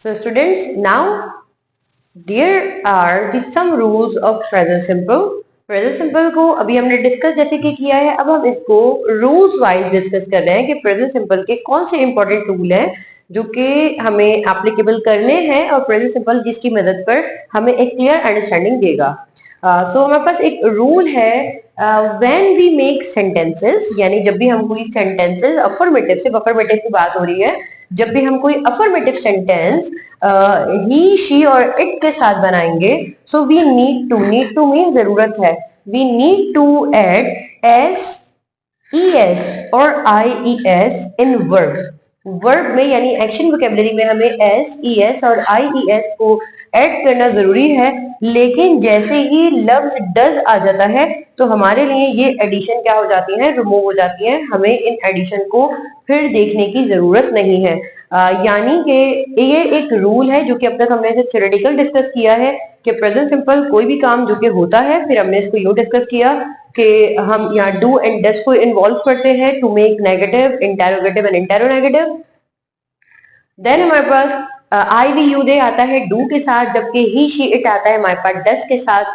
So students, now there are the some rules of present simple. Present simple को अभी हमने discuss जैसे कि किया है, अब हम इसको रूल्स वाइज डिस्कस कर रहे हैं कि प्रेजेंट सिंपल के कौन से इंपॉर्टेंट रूल हैं जो कि हमें एप्लीकेबल करने हैं और प्रेजेंट सिंपल जिसकी मदद पर हमें एक क्लियर अंडरस्टैंडिंग देगा। सो हमारे पास एक रूल है, व्हेन वी मेक सेंटेंसेस, यानी जब भी हम कोई सेंटेंसेस अफर्मेटिव, सिर्फ अफर्मेटिव की बात हो रही है, जब भी हम कोई अफर्मेटिव सेंटेंस ही शी और इट के साथ बनाएंगे, so we need to mean जरूरत है, we need to add S E S और I E S in verb में, यानी एक्शन वोकेबलरी में हमें एस ई एस और आई ई एस को ऐड करना जरूरी है। लेकिन जैसे ही लफ्ज डज आ जाता है तो हमारे लिए ये एडिशन क्या हो जाती है, रिमूव हो जाती है, हमें इन एडिशन को फिर देखने की जरूरत नहीं है। यानी कि ये एक रूल है जो कि अब तक हमने इसे थ्योरेटिकल डिस्कस किया है कि प्रेजेंट सिंपल कोई भी काम जो कि होता है, फिर हमने इसको यूं डिस्कस किया कि हम यहाँ डू एंड डज को इन्वॉल्व करते हैं to make negative, interrogative and interronegative. Then हमारे पास आई वी यू दे आता है डू के साथ, जबकि ही शी इट आता है हमारे पास डस के साथ।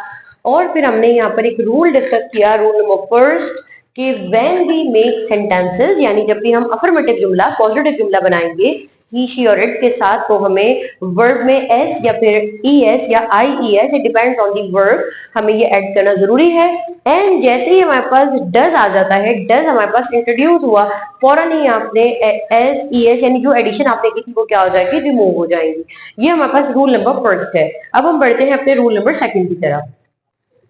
और फिर हमने यहाँ पर एक रूल डिस्कस किया, रूल नंबर फर्स्ट, कि व्हेन वी मेक सेंटेंसेस, यानी जब भी हम अफर्मेटिव जुमला, पॉजिटिव जुमला बनाएंगे ही शी और इट के साथ, तो हमें वर्ब में एस या फिर ई एस या I E S, it depends on the verb, हमें ये ऐड करना जरूरी है। एंड जैसे ही हमारे पास डज आ जाता है, डज हमारे पास इंट्रोड्यूस हुआ, फौरन ही आपने एस ई एस यानी जो एडिशन आपने की थी वो क्या हो जाएगी, रिमूव हो जाएगी। ये हमारे पास रूल नंबर फर्स्ट है। अब हम बढ़ते हैं अपने रूल नंबर सेकंड की तरफ।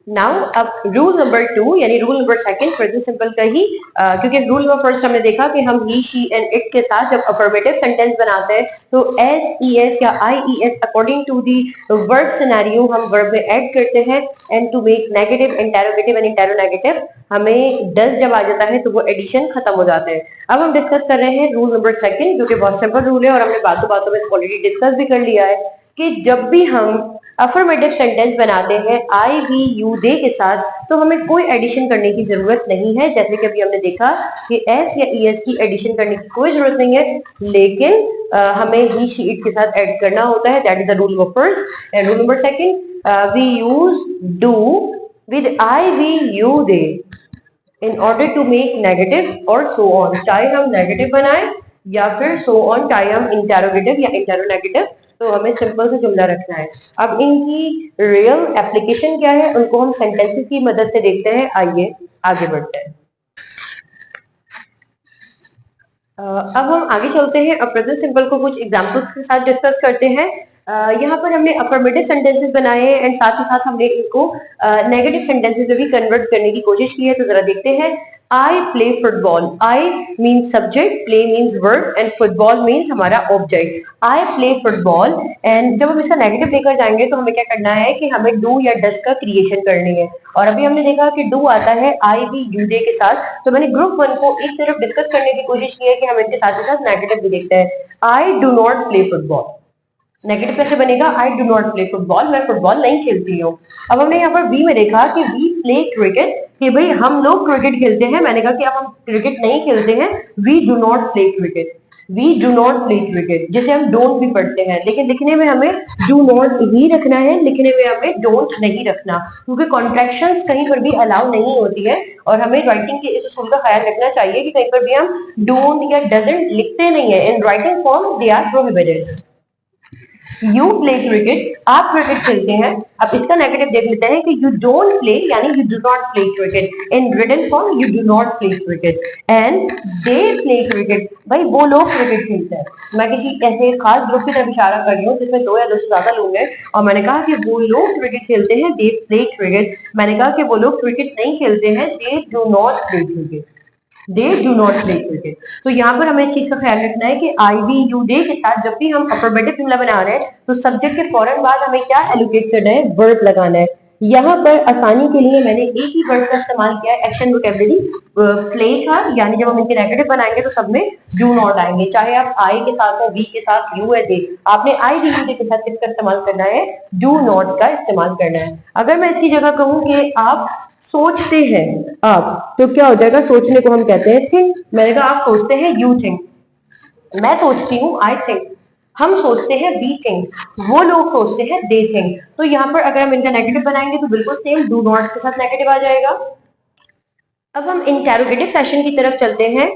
नाउ अब रूल नंबर 2, यानी rule number second present simple का ही, क्योंकि रूल नंबर फर्स्ट हमने देखा कि हम ही शी एंड इट के साथ जब अफर्मेटिव सेंटेंस बनाते हैं तो एस ई एस या I E S according to the verb scenario हम वर्ब में ऐड करते हैं। And to make negative, interrogative and interronegative, हमें डज जब आ जाता है तो वो एडिशन खत्म हो जाता है। अब हम डिस्कस कर रहे हैं रूल नंबर सेकंड, जो कि बहुत सिंपल रूल है और हमने बातों बातों में ऑलरेडी डिस्कस भी कर लिया है कि जब भी हम अफर्मेटिव सेंटेंस बनाते हैं आई वी यू दे के साथ, तो हमें कोई एडिशन करने की जरूरत नहीं है। जैसे कि अभी हमने देखा कि एस या ई एस की एडिशन करने की कोई जरूरत नहीं है, लेकिन हमें ही शी इट के साथ ऐड करना होता है। That is the rule number first. And rule number second, we use do with I we you they in order to make negative और सो ऑन, चाहे हम नेगेटिव बनाए या फिर सो ऑन, चाहे हम इंटेरोगेटिव या इंटेरोनेगेटिव, तो हमें सिंपल से जुमला रखना है। अब इनकी रियल एप्लीकेशन क्या है, उनको हम सेंटेंसेस की मदद से देखते हैं। आइए आगे बढ़ते हैं। अब हम आगे चलते हैं, अब प्रेजेंट सिंपल को कुछ एग्जांपल्स के साथ डिस्कस करते हैं। यहाँ पर हमने अफर्मेटिव सेंटेंसेस बनाए हैं एंड साथ ही साथ हमने इनको नेगेटिव सेंटेंसेस में भी कन्वर्ट करने की कोशिश की है। तो जरा देखते हैं। I play football, I means subject, play means verb and football means हमारा object. I play football, and जब हम इसका नेगेटिव लेकर जाएंगे तो हमें क्या करना है कि हमें डू या डज का क्रिएशन करनी है। और अभी हमने देखा कि डू आता है आई वी यू दे के साथ, तो मैंने ग्रुप 1 को एक तरफ डिस्कस करने की कोशिश की है कि हम इनके साथ ही साथ नेगेटिव भी देखते हैं। I do not play football, negative कैसे बनेगा, I do not play football, मैं फुटबॉल नहीं खेलती हूँ। अब हमने यहाँ पर बी में देखा कि वी प्ले क्रिकेट, कि भाई हम लोग क्रिकेट खेलते हैं। मैंने कहा कि अब हम क्रिकेट नहीं खेलते हैं, we do not play cricket, we do not play cricket, जिसे हम डोंट भी पढ़ते हैं, लेकिन लिखने में हमें डू नॉट ही रखना है, लिखने में हमें डोंट नहीं रखना, क्योंकि कॉन्ट्रैक्शंस कहीं पर भी अलाउ नहीं होती है। और हमें राइटिंग के इस उसूल का ख्याल रखना चाहिए कि कहीं पर भी हम डोंट या डजंट लिखते नहीं है। In writing form they are prohibited. You play cricket, आप क्रिकेट खेलते हैं। अब इसका नेगेटिव देख लेते हैं कि यू डोंट प्ले, यानी you do not play cricket. In written form you do not play cricket. And they play cricket, भाई वो लोग क्रिकेट खेलते हैं। मैं किसी ऐसे खास ग्रुप की तरफ इशारा कर रही हूँ जिसमें 2 या 2 से ज्यादा लोग हैं, और मैंने कहा कि वो लोग क्रिकेट खेलते हैं, दे प्ले क्रिकेट। मैंने कहा कि वो लोग क्रिकेट नहीं खेलते हैं, they do not play cricket, they do not play cricket. तो यहाँ पर हमें इस चीज का ख्याल रखना है कि आई वी यू डे के साथ जब भी हम अफर्मेटिव जुमला बना रहे हैं तो सब्जेक्ट के फौरन बाद हमें क्या एलोकेट करना है, वर्ब लगाना है। यहाँ पर आसानी के लिए मैंने एक ही वर्ड का इस्तेमाल किया है, एक्शन वोकैबुलरी प्ले था, यानी जब हम इनके नेगेटिव बनाएंगे तो सब में डू नॉट आएंगे, चाहे आप आई के साथ हो, वी के साथ, यू है, दे, आपने आई वी यू डे के साथ किसका इस्तेमाल करना है, डू नॉट का इस्तेमाल करना है। अगर मैं इसकी जगह कहूँ कि आप सोचते हैं आप, तो क्या हो जाएगा, सोचने को हम कहते हैं थिंक। मैंने कहा आप सोचते हैं, यू थिंक, मैं सोचती हूँ, आई थिंक। हम सोचते हैं वी थिंक, वो लोग सोचते हैं दे थिंक। तो यहाँ पर अगर हम इनका नेगेटिव बनाएंगे तो बिल्कुल सेम डू नॉट के साथ नेगेटिव आ जाएगा। अब हम इंटेरोगेटिव सेशन की तरफ चलते हैं।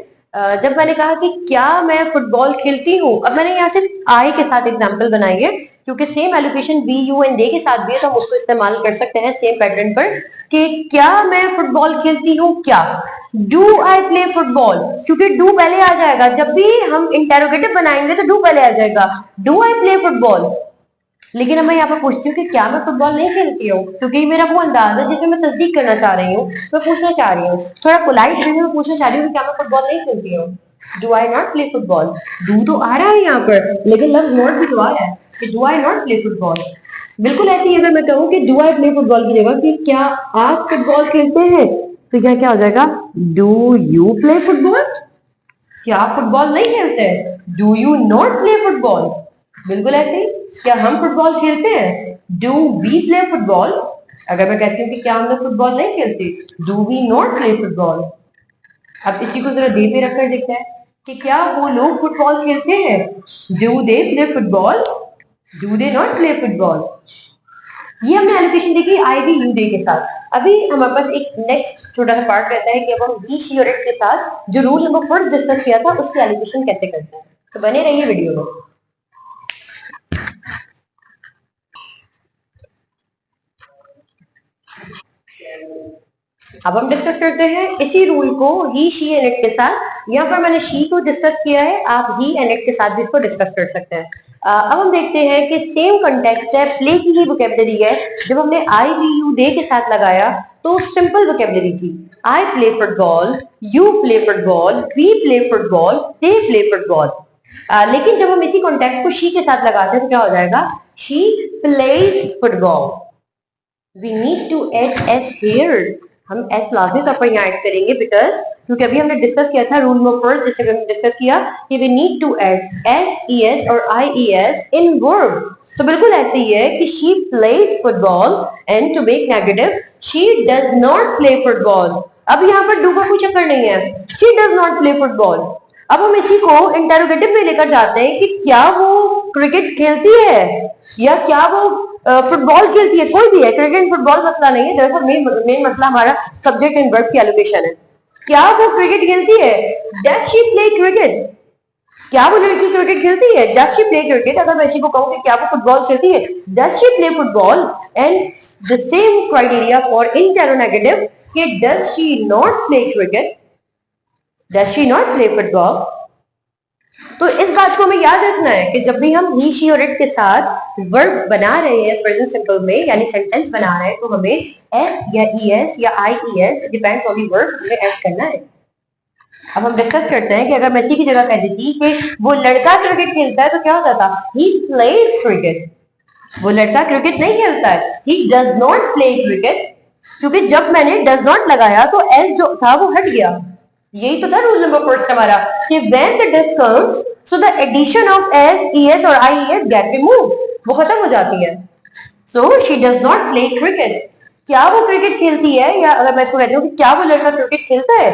जब मैंने कहा कि क्या मैं फुटबॉल खेलती हूँ, अब मैंने यहाँ सिर्फ आई के साथ एग्जांपल बनाई है क्योंकि same allocation be you and they के साथ भी है, तो हम उसको इस्तेमाल कर सकते हैं सेम पैटर्न पर कि क्या मैं फुटबॉल खेलती हूँ, क्या डू आई प्ले फुटबॉल, क्योंकि डू पहले आ जाएगा। जब भी हम इंटेरोगेटिव बनाएंगे तो डू पहले आ जाएगा, डू आई प्ले फुटबॉल। लेकिन अब मैं यहाँ पर पूछती हूँ कि क्या मैं फुटबॉल नहीं खेलती हूँ, क्योंकि मेरा वो अंदाज है जिसमें मैं तस्दीक करना चाह रही हूँ, मैं पूछना चाह रही हूँ, थोड़ा पोलाइट वे में पूछना चाह रही हूँ कि क्या मैं फुटबॉल नहीं खेलती हूँ। Do I not play football, do तो आ रहा है यहाँ पर, लेकिन लफ्ज नॉट भी तो आ रहा है कि do I not play football. बिल्कुल ऐसे ही अगर मैं कहूँ कि डू आई प्ले फुटबॉल की जगह कि क्या आप फुटबॉल खेलते हैं, तो क्या क्या हो जाएगा, डू यू प्ले फुटबॉल। क्या आप फुटबॉल नहीं खेलते हैं, do you not play football. बिल्कुल ऐसे ही क्या हम फुटबॉल खेलते हैं, डू वी प्ले फुटबॉल। अगर मैं कहती हूँ कि क्या हम लोग फुटबॉल नहीं खेलते, do we not play football. अब इसी को जरा दे पे रखकर देखते हैं कि क्या वो लोग फुटबॉल खेलते हैं, do they play football, do they not play football. ये हमने एलोकेशन देखी आई वी यू डे के साथ। अभी हमारे पास एक नेक्स्ट छोटा सा पार्ट रहता है कि अब हम ही शी और इट के साथ जो रूल नंबर फर्स्ट डिस्कस किया था उसकी एलोकेशन कैसे करते हैं। तो बने रहिए वीडियो में। अब हम डिस्कस करते हैं इसी रूल को ही शी एंड इट के साथ। यहाँ पर मैंने शी को डिस्कस किया है, आप ही एंड इट के साथ भी इसको डिस्कस कर सकते हैं। अब हम देखते हैं कि सेम कंटेक्स्ट है, प्ले की ही वोकेबलरी है। जब हमने आई वी यू डे के साथ लगाया तो सिंपल वोकेबलरी थी, I play football, you play football, we play football, they play football. लेकिन जब हम इसी कॉन्टेक्स्ट को शी के साथ लगाते हैं तो क्या हो जाएगा, she plays football. We need to add S here, हम एस लाजमी तौर पर यहाँ ऐड करेंगे बिकॉज, क्योंकि अभी हमने डिस्कस किया था रूल नंबर फर्स्ट, जिससे हमने डिस्कस किया कि we need to add S E S और I E S in verb. तो बिल्कुल ऐसे ही है कि she plays football and to make negative she does not play football. अब यहाँ पर डू का कोई चक्कर नहीं है, she does not play football. अब हम इसी को इंटेरोगेटिव में लेकर जाते हैं कि क्या वो क्रिकेट खेलती है या क्या वो फुटबॉल खेलती है, कोई भी है, क्रिकेट फुटबॉल मसला नहीं है, दरअसल मेन मसला हमारा सब्जेक्ट एंड वर्ब की एलोकेशन है। क्या वो क्रिकेट खेलती है, डज शी प्ले क्रिकेट, क्या वो लड़की क्रिकेट खेलती है, डज शी प्ले क्रिकेट। अगर मैं इसी को कहूँ कि क्या वो फुटबॉल खेलती है, does she play football. And the same criteria for interronegative कि does she not play cricket, does she not play football. तो इस बात को हमें याद रखना है कि जब भी हम ही शी और इट के साथ वर्ब बना रहे हैं प्रेजेंट सिंपल में, यानी सेंटेंस बना रहे हैं, तो हमें एस या ई एस या I E S depends on the verb में ऐड करना है। अब हम डिस्कस करते हैं कि अगर मैं इसी की जगह कह देती कि वो लड़का क्रिकेट खेलता है तो क्या होता था, ही प्लेज क्रिकेट। वो लड़का क्रिकेट नहीं खेलता है, he does not play cricket, क्योंकि जब मैंने डज नॉट लगाया तो एस जो था वो हट गया। यही तो था रूल नंबर फर्स्ट हमारा कि when the does comes so the addition of s es और ies get removed, वो खत्म हो जाती है। so she does not play cricket, क्या वो क्रिकेट खेलती है, या अगर मैं इसको कहती हूँ कि क्या वो लड़का क्रिकेट खेलता है,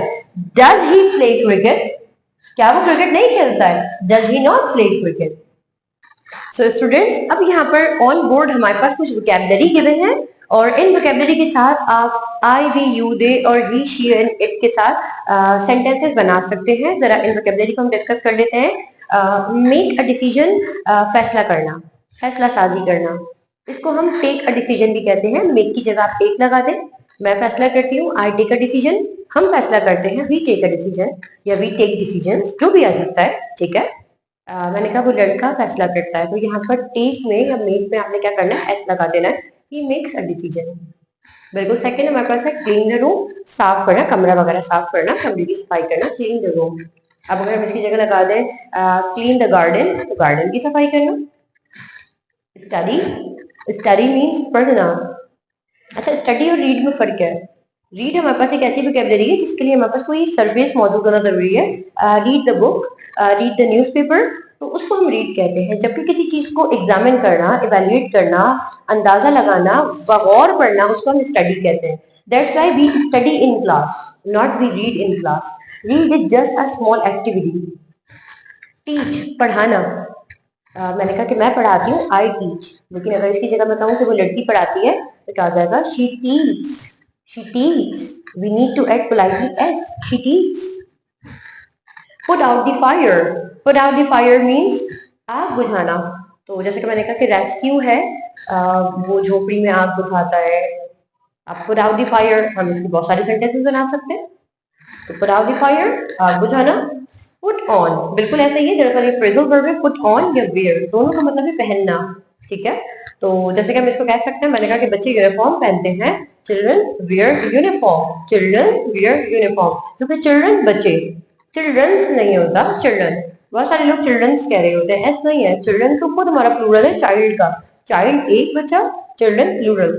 does he play cricket, क्या वो क्रिकेट नहीं खेलता है, does he not play cricket। So students, अब यहाँ पर ऑन बोर्ड हमारे पास कुछ वोकैबुलरी गिवन है और इन वोकैबुलरी के साथ आप आई वी यू दे और ही शी एंड इट के साथ सेंटेंसेस बना सकते हैं। जरा इन वोकैबुलरी को हम डिस्कस कर लेते हैं। मेक अ डिसीजन, फैसला करना, फैसला साजी करना, इसको हम टेक अ डिसीजन भी कहते हैं। मेक की जगह आप टेक लगा दें, मैं फैसला करती हूँ, आई टेक अ डिसीजन, हम फैसला करते हैं, वी टेक अ डिसीजन या वी टेक डिसीजन, जो भी आ सकता है, ठीक है। मैंने कहा वो लड़का फैसला करता है, तो यहाँ पर टेक में या मेक में आपने क्या करना है, एस लगा देना है, ही मेक्स अ डिसीजन। बिल्कुल सेकंड हमारे पास है क्लीन द रूम, साफ करना, कमरा वगैरह साफ करना, कमरे की सफाई करना, क्लीन द रूम। अब अगर हम इसकी जगह लगा दें क्लीन द गार्डन, तो गार्डन की सफाई करना। स्टडी, स्टडी मीन्स पढ़ना। अच्छा, स्टडी और रीड में फर्क है। रीड हमारे पास एक ऐसी वोकैबुलरी है जिसके लिए हमारे पास कोई सरफेस मौजूद होना जरूरी है। Read the book, read the newspaper, तो उसको हम रीड कहते हैं। जबकि किसी चीज को एग्जामिन करना, इवेल्युएट करना, अंदाजा लगाना, बगौर पढ़ना, उसको हम स्टडी कहते हैं। That's why we study in class, not we read in class. Read is just a small activity. Teach, पढ़ाना, मैंने कहा कि मैं पढ़ाती हूँ, आई टीच, लेकिन अगर इसकी जगह बताऊं कि वो लड़की पढ़ाती है तो क्या हो जाएगा, she teach, she teach. We need to add politely S, she teach. Put out the fire, put out the fire means आग बुझाना। तो जैसे कि मैंने कहा कि रेस्क्यू है, वो झोपड़ी में आग बुझाता है। अब पुट आउट द फायर, हम इसके बहुत सारे सेंटेंसेस बना सकते हैं। तो पुट आउट द फायर, आग बुझाना। पुट ऑन, बिल्कुल ऐसा ही है, दरअसल ये फ्रेजल वर्ब है, पुट ऑन या वेयर, दोनों का मतलब है पहनना, ठीक है। तो जैसे कि हम इसको कह सकते हैं, मैंने कहा कि बच्चे यूनिफॉर्म पहनते हैं, children wear uniform, children wear uniform, क्योंकि चिल्ड्रन बच्चे, चिल्ड्रंस नहीं होता, चिल्ड्रन। बहुत सारे लोग चिल्ड्रंस कह रहे होते हैं, ऐसा नहीं है, चिल्ड्रन के ऊपर हमारा प्लूरल है चाइल्ड का, चाइल्ड एक बच्चा, चिल्ड्रन प्लूरल,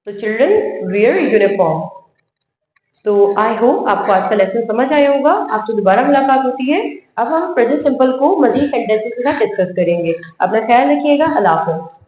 तो चिल्ड्रन वियर यूनिफॉर्म। तो आई होप आपको आज का लेसन समझ आया होगा। आपसे दोबारा मुलाकात होती है। अब हम प्रेजेंट सिंपल को मजीद सेंटेंसेस के साथ डिस्कस करेंगे। अपना ख्याल रखिएगा। अल्लाह हाफ़िज़।